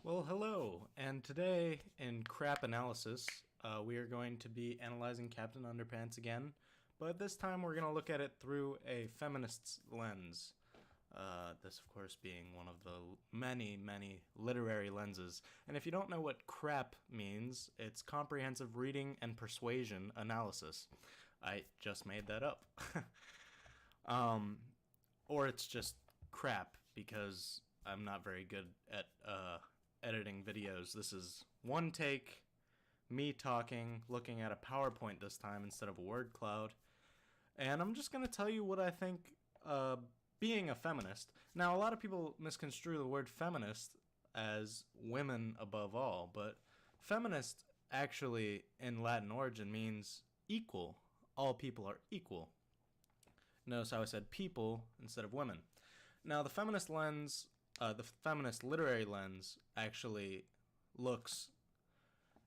Well, hello, and today in crap analysis, we are going to be analyzing Captain Underpants again, but this time we're going to look at it through a feminist's lens. This, of course, being one of the many, many literary lenses. And if you don't know what crap means, it's comprehensive reading and persuasion analysis. I just made that up. Or it's just crap because I'm not very good at editing videos. This is one take, me talking, looking at a PowerPoint this time instead of a word cloud. And I'm just going to tell you what I think being a feminist. Now, a lot of people misconstrue the word feminist as women above all, but feminist actually in Latin origin means equal. All people are equal. Notice how I said people instead of women. Now, the feminist lens, the feminist literary lens, actually looks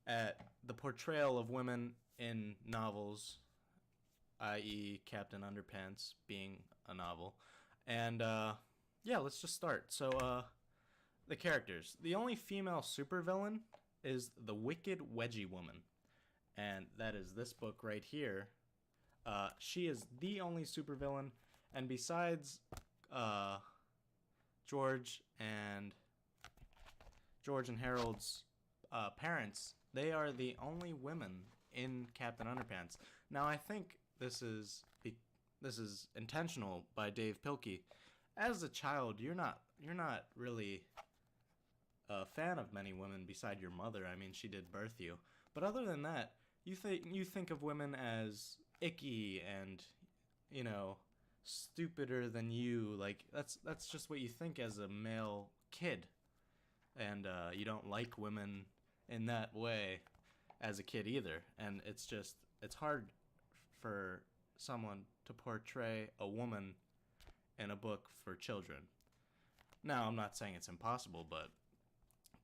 at the portrayal of women in novels, i.e., Captain Underpants being a novel. And, yeah, let's just start. So, the characters. The only female supervillain is the Wicked Wedgie Woman. And that is this book right here. She is the only supervillain, and besides George and Harold's parents, they are the only women in Captain Underpants. Now, I think this is intentional by Dave Pilkey. As a child, you're not really a fan of many women beside your mother. I mean, she did birth you, but other than that, you think of women as icky and, stupider than you. Like that's just what you think as a male kid, and you don't like women in that way as a kid either. And it's hard for someone to portray a woman in a book for children. Now, I'm not saying it's impossible, but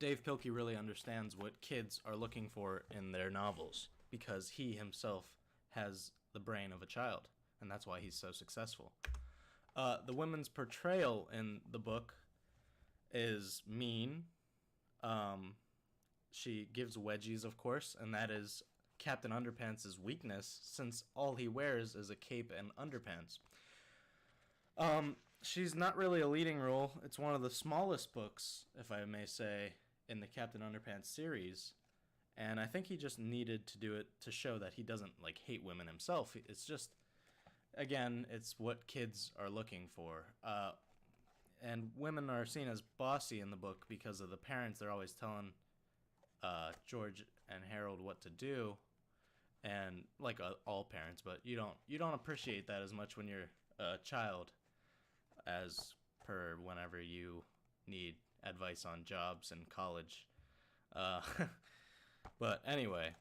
Dave Pilkey really understands what kids are looking for in their novels because he himself has the brain of a child, and that's why he's so successful. The women's portrayal in the book is mean. She gives wedgies, of course, and that is Captain Underpants' weakness, since all he wears is a cape and underpants. She's not really a leading role. It's one of the smallest books, if I may say, in the Captain Underpants series. And I think he just needed to do it to show that he doesn't, hate women himself. It's just, again, it's what kids are looking for. And women are seen as bossy in the book because of the parents. They're always telling George and Harold what to do. And, all parents, but you don't appreciate that as much when you're a child as per whenever you need advice on jobs and college. But anyway,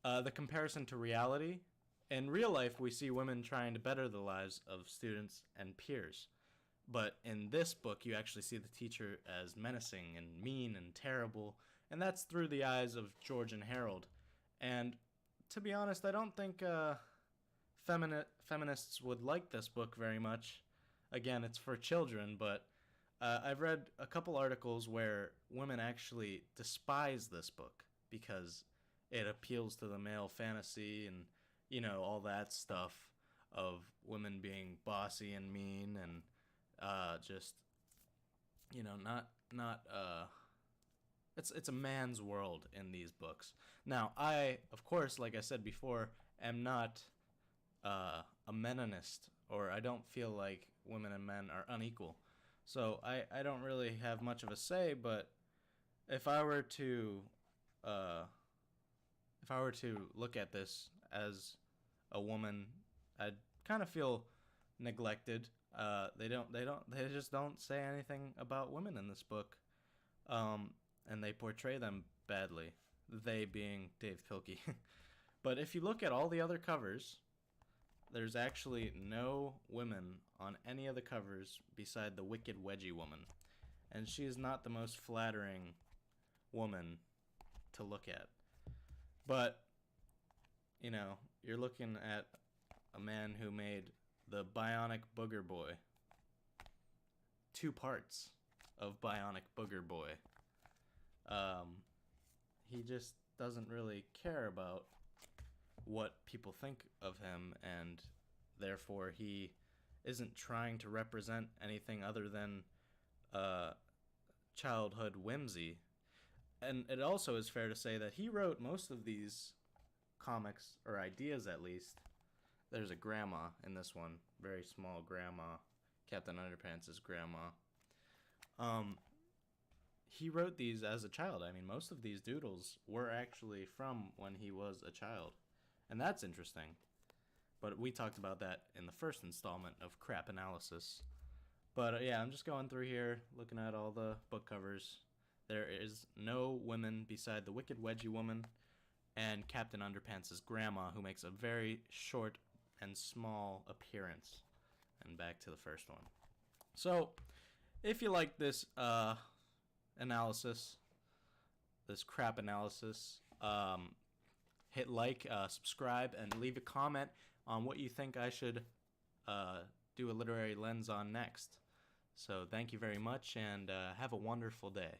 the comparison to reality. In real life, we see women trying to better the lives of students and peers. But in this book, you actually see the teacher as menacing and mean and terrible, and that's through the eyes of George and Harold. And to be honest, I don't think feminists would like this book very much. Again, it's for children, but I've read a couple articles where women actually despise this book because it appeals to the male fantasy and, all that stuff of women being bossy and mean and just, it's a man's world in these books. Now, I, of course, like I said before, am not a Meninist, or I don't feel like women and men are unequal. So I don't really have much of a say, but if I were to look at this as a woman, I'd kind of feel neglected. They just don't say anything about women in this book, and they portray them badly. They being Dave Pilkey. But if you look at all the other covers, there's actually no women on any of the covers beside the Wicked Wedgie Woman. And she is not the most flattering woman to look at. But, you're looking at a man who made the Bionic Booger Boy. 2 parts. of Bionic Booger Boy. He just doesn't really care about what people think of him, and therefore he isn't trying to represent anything other than childhood whimsy. And it also is fair to say that he wrote most of these comics, or ideas at least. There's a grandma in this one, very small grandma, Captain Underpants' grandma. He wrote these as a child. I mean, most of these doodles were actually from when he was a child. And that's interesting. But we talked about that in the first installment of Crap Analysis. But yeah, I'm just going through here, looking at all the book covers. There is no women beside the Wicked Wedgie Woman and Captain Underpants' grandma, who makes a very short and small appearance. And back to the first one. So, if you like this analysis, this crap analysis, hit like, subscribe, and leave a comment on what you think I should do a literary lens on next. So thank you very much, and have a wonderful day.